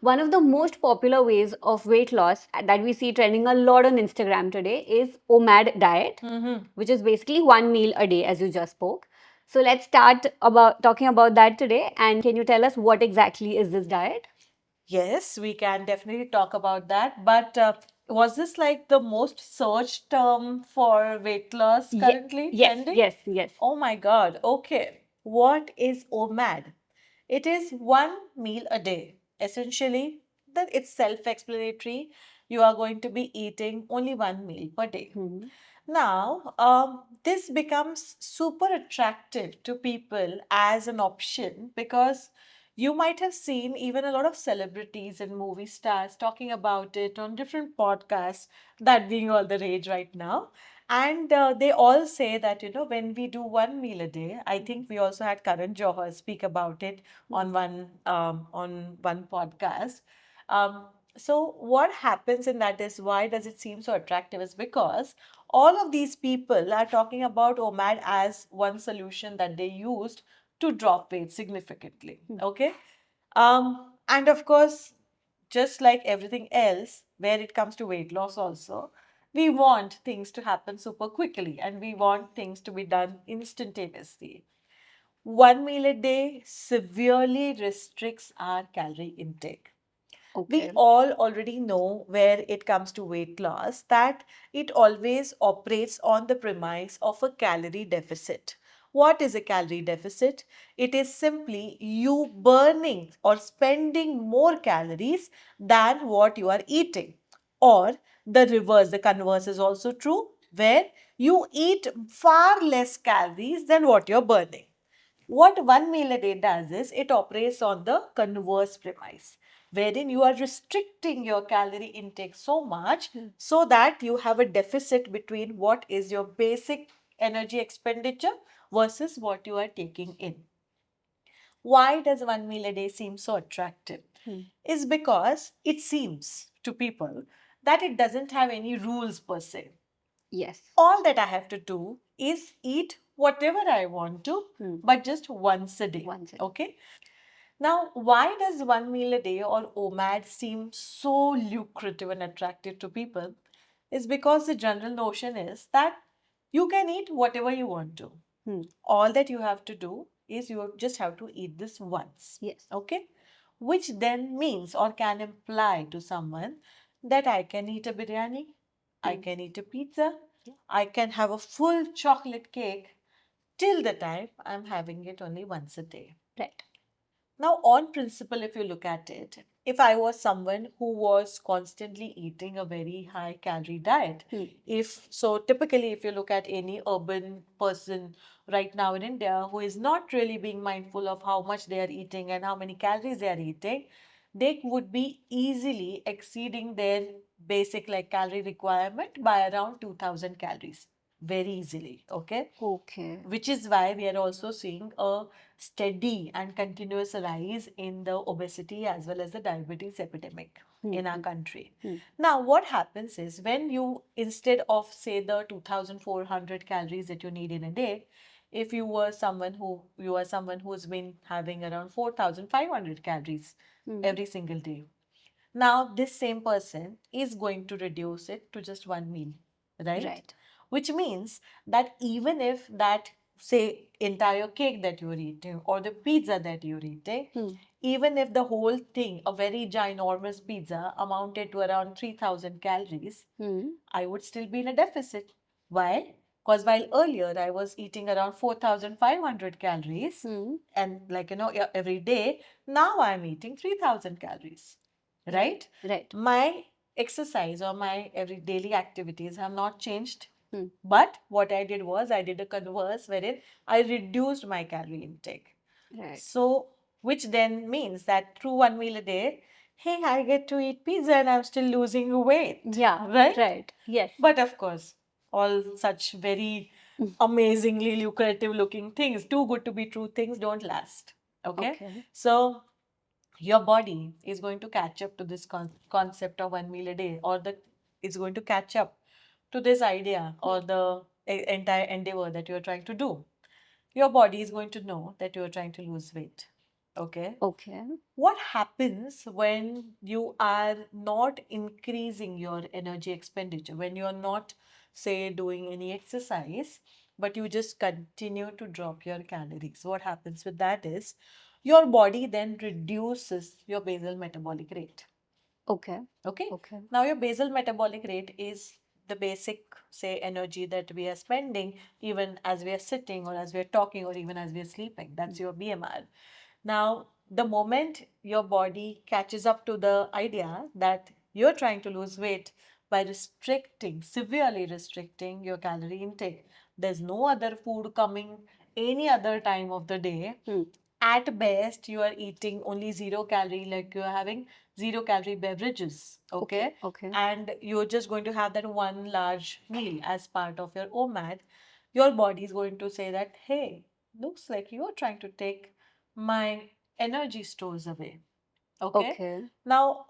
One of the most popular ways of weight loss that we see trending a lot on Instagram today is OMAD diet, which is basically one meal a day, as you just spoke. So let's start about talking about that today. And can you tell us what exactly is this diet? Yes, we can definitely talk about that. But was this like the most searched term for weight loss currently trending? Yes. Oh my God. Okay. What is OMAD? It is one meal a day. Essentially, that it's self-explanatory. You are going to be eating only one meal per day. Mhm. Now, this becomes super attractive to people as an option because you might have seen even a lot of celebrities and movie stars talking about it on different podcasts, that being all the rage right now. And they all say that, when we do one meal a day, I think we also had Karan Johar speak about it on one podcast. Um, so what happens in that is why does it seem so attractive is because all of these people are talking about OMAD as one solution that they used to drop weight significantly. Okay. And of course, just like everything else, where it comes to weight loss, also, we want things to happen super quickly and we want things to be done instantaneously. One meal a day severely restricts our calorie intake. We Okay. all already know where it comes to weight loss that it always operates on the premise of a calorie deficit. What is a calorie deficit? It is simply you burning or spending more calories than what you are eating. Or the reverse, the converse is also true, where you eat far less calories than what you're burning. What one meal a day does is it operates on the converse premise, wherein you are restricting your calorie intake so much so that you have a deficit between what is your basic energy expenditure versus what you are taking in. Why does one meal a day seem so attractive? Is because it seems to people that it doesn't have any rules per se. Yes. All that I have to do is eat whatever I want to, but just once a day. Once a day. Okay. Now, why does one meal a day or OMAD seem so lucrative and attractive to people? Is because the general notion is that you can eat whatever you want to. All that you have to do is you just have to eat this once. Yes. Okay? Which then means or can imply to someone that I can eat a biryani, I can eat a pizza, I can have a full chocolate cake till the time I'm having it only once a day. Right. Now, on principle, if you look at it, if I was someone who was constantly eating a very high calorie diet, if so, typically, if you look at any urban person right now in India who is not really being mindful of how much they are eating and how many calories they are eating, they would be easily exceeding their basic like calorie requirement by around 2000 calories very easily. Okay. Okay. Which is why we are also seeing a steady and continuous rise in the obesity as well as the diabetes epidemic in our country. Now, what happens is when you, instead of say the 2400 calories that you need in a day, if you are someone who's been having around 4500 calories every single day, now this same person is going to reduce it to just one meal, right? Right. Which means that even if that, say, entire cake that you're eating or the pizza that you're eating, even if the whole thing, a very ginormous pizza, amounted to around 3000 calories, I would still be in a deficit. Why? Because while earlier I was eating around 4500 calories and every day, now I'm eating 3000 calories, right? Right. My exercise or my every daily activities have not changed. But what I did was I did a converse wherein I reduced my calorie intake. Right. So, which then means that through one meal a day, hey, I get to eat pizza and I'm still losing weight. Yeah. Right? Right. Yes. But of course, all such very amazingly lucrative looking things, too good to be true things, don't last. Okay? Okay. So, your body is going to catch up to this concept of one meal a day, or the is going to catch up to this idea or the entire endeavor that you're trying to do. Your body is going to know that you're trying to lose weight. Okay. Okay. What happens when you are not increasing your energy expenditure, when you're not, say, doing any exercise, but you just continue to drop your calories? What happens with that is your body then reduces your basal metabolic rate. Okay. Okay. Okay. Now, your basal metabolic rate is the basic, say, energy that we are spending even as we are sitting or as we are talking or even as we are sleeping. That's your BMR. Now, the moment your body catches up to the idea that you're trying to lose weight by restricting, severely restricting your calorie intake, there's no other food coming any other time of the day. At best, you are eating only 0 calorie, like you're having 0 calorie beverages. Okay. Okay. And you're just going to have that one large meal as part of your OMAD. Your body is going to say that, hey, looks like you're trying to take my energy stores away. Okay. Okay. Now,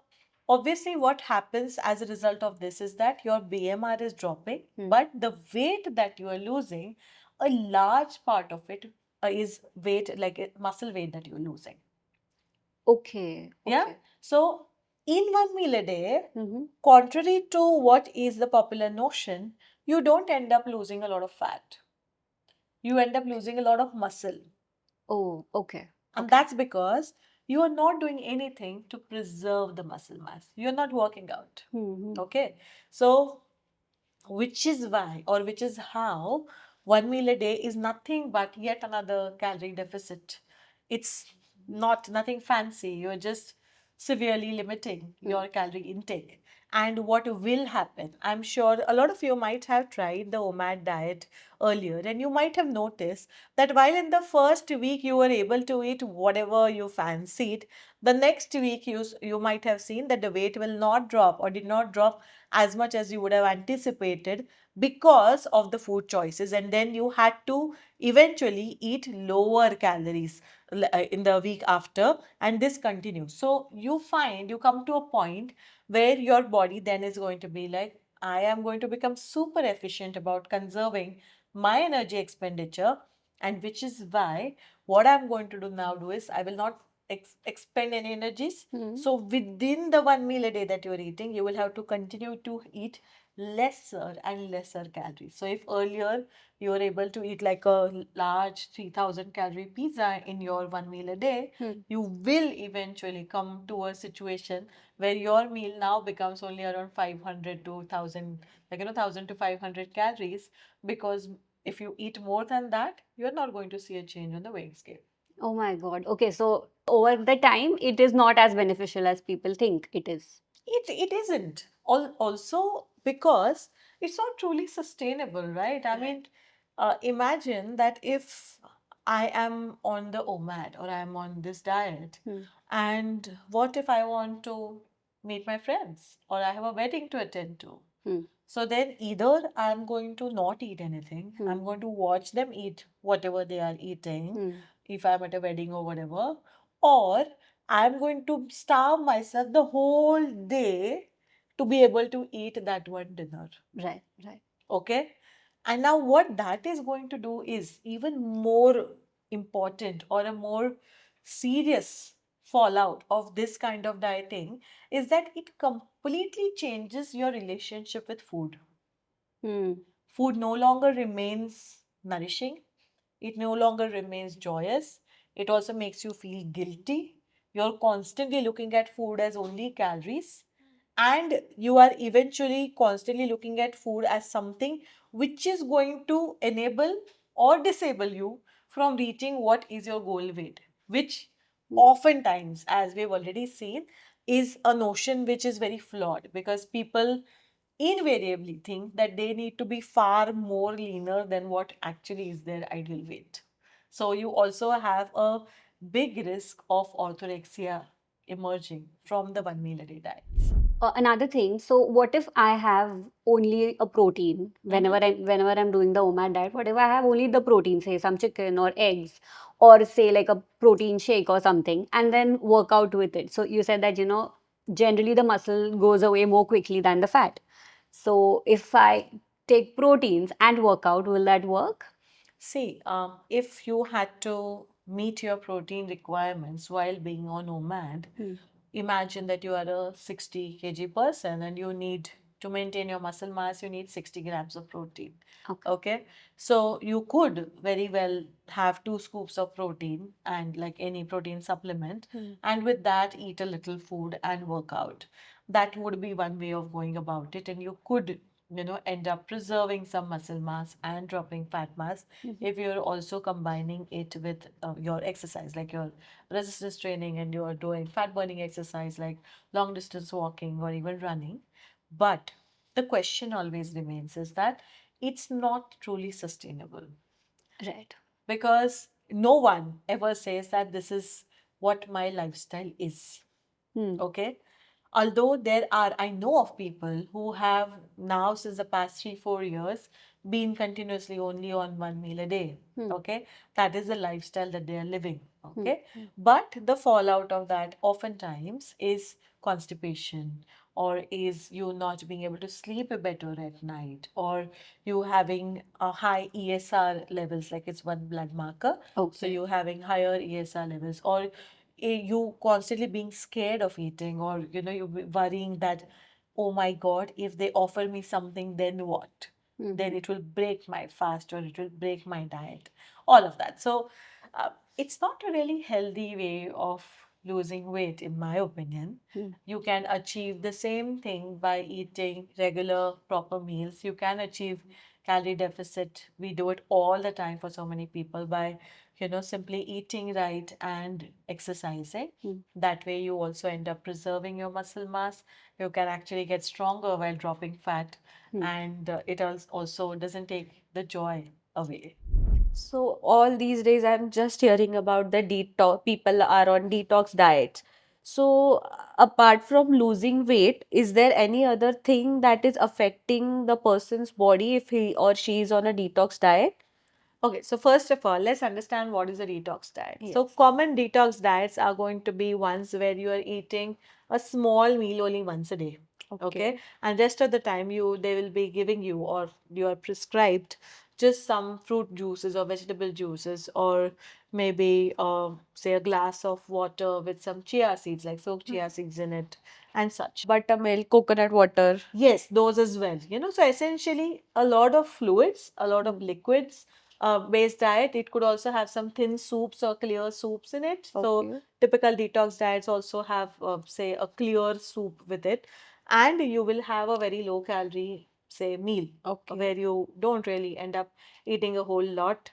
obviously, what happens as a result of this is that your BMR is dropping, but the weight that you are losing, a large part of it is weight, like muscle weight that you're losing. Okay. Yeah. Okay. So, in one meal a day, Mm-hmm. contrary to what is the popular notion, you don't end up losing a lot of fat. You end up losing a lot of muscle. Oh, okay. And Okay. that's because you are not doing anything to preserve the muscle mass. You're not working out. Mm-hmm. Okay. So, which is why, or which is how, one meal a day is nothing but yet another calorie deficit. It's not nothing fancy. You're just severely limiting your calorie intake. And what will happen? I'm sure a lot of you might have tried the OMAD diet earlier, and you might have noticed that while in the first week you were able to eat whatever you fancied, the next week you might have seen that the weight will not drop or did not drop as much as you would have anticipated because of the food choices, and then you had to eventually eat lower calories in the week after, and this continues. So you find you come to a point where your body then is going to be like, I am going to become super efficient about conserving my energy expenditure, and which is why what I'm going to do now do is I will not expend any energies. So within the one meal a day that you're eating, you will have to continue to eat lesser and lesser calories. So if earlier you were able to eat like a large 3000 calorie pizza in your one meal a day, you will eventually come to a situation where your meal now becomes only around 500 to 1000, like 1000 to 500 calories, because if you eat more than that, you're not going to see a change on the weighing scale. Oh my God. Okay, so over the time, it is not as beneficial as people think it is. It isn't. Also because it's not truly sustainable, right? I mean, imagine that if I am on the OMAD or I'm on this diet, and what if I want to meet my friends or I have a wedding to attend to? So then either I'm going to not eat anything, I'm going to watch them eat whatever they are eating, if I'm at a wedding or whatever, or I'm going to starve myself the whole day to be able to eat that one dinner. Right, right. Okay? And now what that is going to do is even more important, or a more serious fallout of this kind of dieting is that it completely changes your relationship with food. Food no longer remains nourishing. It no longer remains joyous. It also makes you feel guilty. You're constantly looking at food as only calories. And you are eventually constantly looking at food as something which is going to enable or disable you from reaching what is your goal weight, which oftentimes, as we've already seen, is a notion which is very flawed, because people invariably think that they need to be far more leaner than what actually is their ideal weight. So you also have a big risk of orthorexia emerging from the one meal a day diets. Another thing, so what if I have only a protein whenever I'm doing the OMAD diet? What if I have only the protein, say some chicken or eggs, or say like a protein shake or something, and then work out with it? So you said that generally the muscle goes away more quickly than the fat. So if I take proteins and work out, will that work? See, if you had to meet your protein requirements while being on OMAD, imagine that you are a 60 kg person and you need to maintain your muscle mass, you need 60 grams of protein. Okay. Okay. So you could very well have 2 scoops of protein and like any protein supplement, and with that eat a little food and work out. That would be one way of going about it, and you could end up preserving some muscle mass and dropping fat mass if you're also combining it with your exercise, like your resistance training, and you're doing fat burning exercise like long distance walking or even running. But the question always remains is that it's not truly sustainable. Right. Because no one ever says that this is what my lifestyle is. Okay. Although there are, I know of people who have now, since the past 3 4 years, been continuously only on one meal a day. Okay. That is the lifestyle that they are living. Okay. But the fallout of that oftentimes is constipation, or is you not being able to sleep better at night, or you having a high ESR levels, like it's one blood marker. So you having higher ESR levels, or you constantly being scared of eating, or you worrying that, oh my god, if they offer me something, then what? Then it will break my fast, or it will break my diet, all of that. So it's not a really healthy way of losing weight, in my opinion. You can achieve the same thing by eating regular proper meals. You can achieve calorie deficit. We do it all the time for so many people by simply eating right and exercising. That way you also end up preserving your muscle mass. You can actually get stronger while dropping fat, and it also doesn't take the joy away. So all these days I'm just hearing about the detox, people are on detox diets. So apart from losing weight, is there any other thing that is affecting the person's body if he or she is on a detox diet? Okay, so first of all, let's understand what is a detox diet. So Yes. common detox diets are going to be ones where you are eating a small meal only once a day. Okay. And rest of the time they will be giving you, or you are prescribed, just some fruit juices or vegetable juices, or maybe say a glass of water with some chia seeds, like soaked chia seeds in it, and such. Buttermilk, coconut water. Yes, those as well. So essentially a lot of fluids, a lot of liquids based diet. It could also have some thin soups or clear soups in it. So Okay. typical detox diets also have, say, a clear soup with it. And you will have a very low calorie, say, meal, Okay. where you don't really end up eating a whole lot.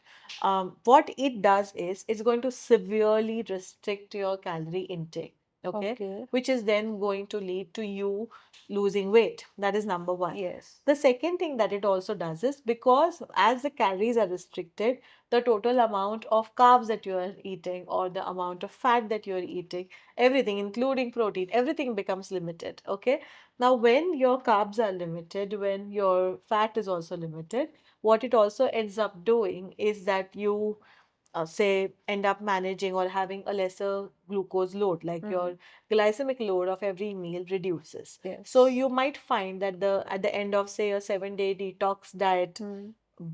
What it does is it's going to severely restrict your calorie intake. Okay. Okay. Which is then going to lead to you losing weight. That is number one. Yes. The second thing that it also does is, because as the calories are restricted, the total amount of carbs that you are eating, or the amount of fat that you are eating, everything, including protein, everything becomes limited. Okay. Now, when your carbs are limited, when your fat is also limited, what it also ends up doing is that you say end up managing or having a lesser glucose load, like your glycemic load of every meal reduces. Yes. So you might find that at the end of, say, a 7 day detox diet,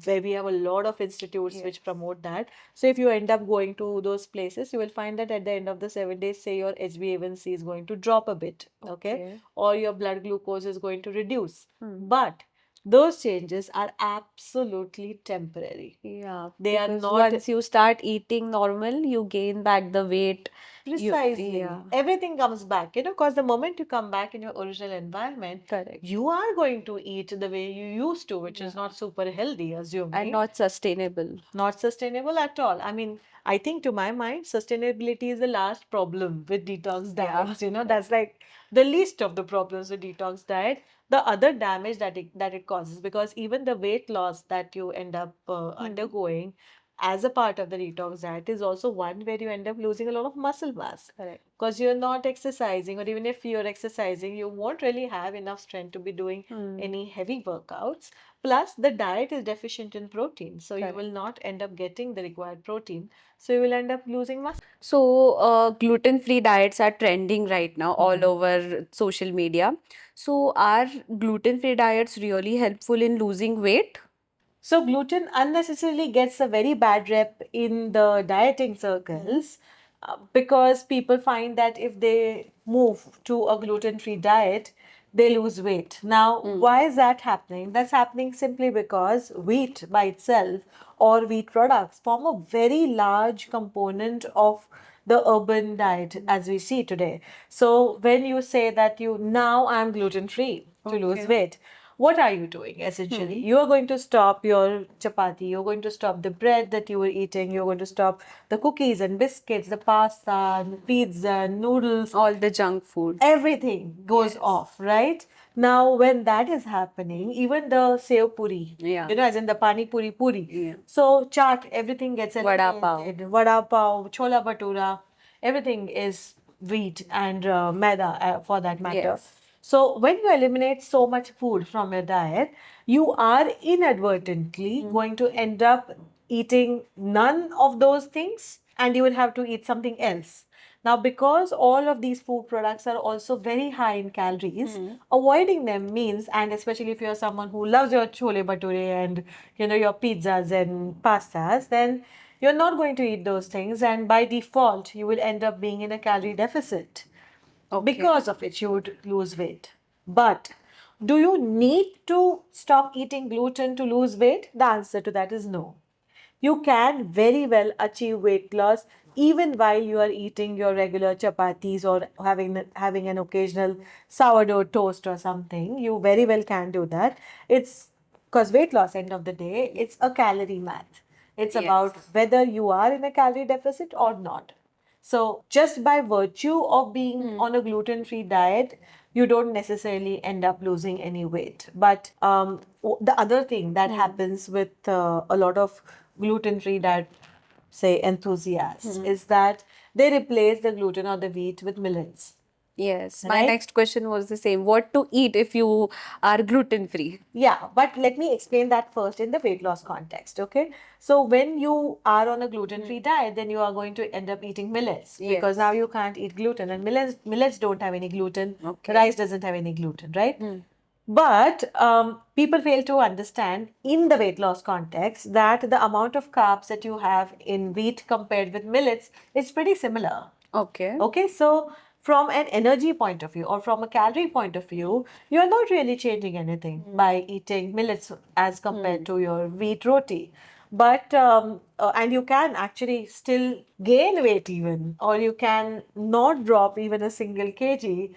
where we have a lot of institutes which promote that. So if you end up going to those places, you will find that at the end of the 7 days, say, your HbA1c is going to drop a bit, okay, or your blood glucose is going to reduce. But those changes are absolutely temporary. Yeah, They are because not. once you start eating normal, you gain back the weight. Precisely. Yeah, Everything comes back, because the moment you come back in your original environment, correct. you are going to eat the way you used to, which is Yeah. not super healthy, And assuming. not sustainable. Not sustainable at all. I mean, I think, to my mind, sustainability is the last problem with detox Yeah. diets. That's like the least of the problems with detox diet. The other damage that it causes, because even the weight loss that you end up undergoing as a part of the detox diet is also one where you end up losing a lot of muscle mass. Correct. Because you're not exercising, or even if you're exercising, you won't really have enough strength to be doing any heavy workouts. Plus, the diet is deficient in protein, so you will not end up getting the required protein. So you will end up losing muscle. So, gluten-free diets are trending right now all over social media. So, are gluten-free diets really helpful in losing weight? So gluten unnecessarily gets a very bad rep in the dieting circles because people find that if they move to a gluten-free diet, they lose weight. Now, why is that happening? That's happening simply because wheat by itself or wheat products form a very large component of the urban diet as we see today. So when you say that you now I'm gluten free to lose weight, what are you doing essentially? You are going to stop your chapati, you're going to stop the bread that you were eating, you're going to stop the cookies and biscuits, the pasta, and pizza, and noodles, All the junk food. everything goes off, right? Now, when that is happening, even the sev puri, Yeah. as in the pani puri puri. Yeah. So, chaat, everything gets Vada pav. eliminated. Vada pav, chola bhatura, everything is wheat and maida for that matter. Yes. So, when you eliminate so much food from your diet, you are inadvertently going to end up eating none of those things and you will have to eat something else. Now, because all of these food products are also very high in calories, avoiding them means, and especially if you're someone who loves your chole bhature and your pizzas and pastas, then you're not going to eat those things, and by default, you will end up being in a calorie deficit. Because of which you would lose weight. But do you need to stop eating gluten to lose weight? The answer to that is no. You can very well achieve weight loss even while you are eating your regular chapatis or having an occasional sourdough toast or something. You very well can do that. It's because weight loss, end of the day, it's a calorie math. It's about whether you are in a calorie deficit or not. So, just by virtue of being on a gluten free diet, you don't necessarily end up losing any weight. But the other thing that happens with a lot of gluten free diet, say, enthusiasts, is that they replace the gluten or the wheat with millets. Yes. My Right? next question was the same. What to eat if you are gluten free? Yeah, but let me explain that first in the weight loss context, okay? So when you are on a gluten-free diet, then you are going to end up eating millets because Yes. now you can't eat gluten, and millets don't have any gluten. Okay. Rice doesn't have any gluten, right? But people fail to understand in the weight loss context that the amount of carbs that you have in wheat compared with millets is pretty similar. Okay. Okay, so from an energy point of view or from a calorie point of view, you're not really changing anything by eating millets as compared to your wheat roti. But, and you can actually still gain weight even, or you can not drop even a single kg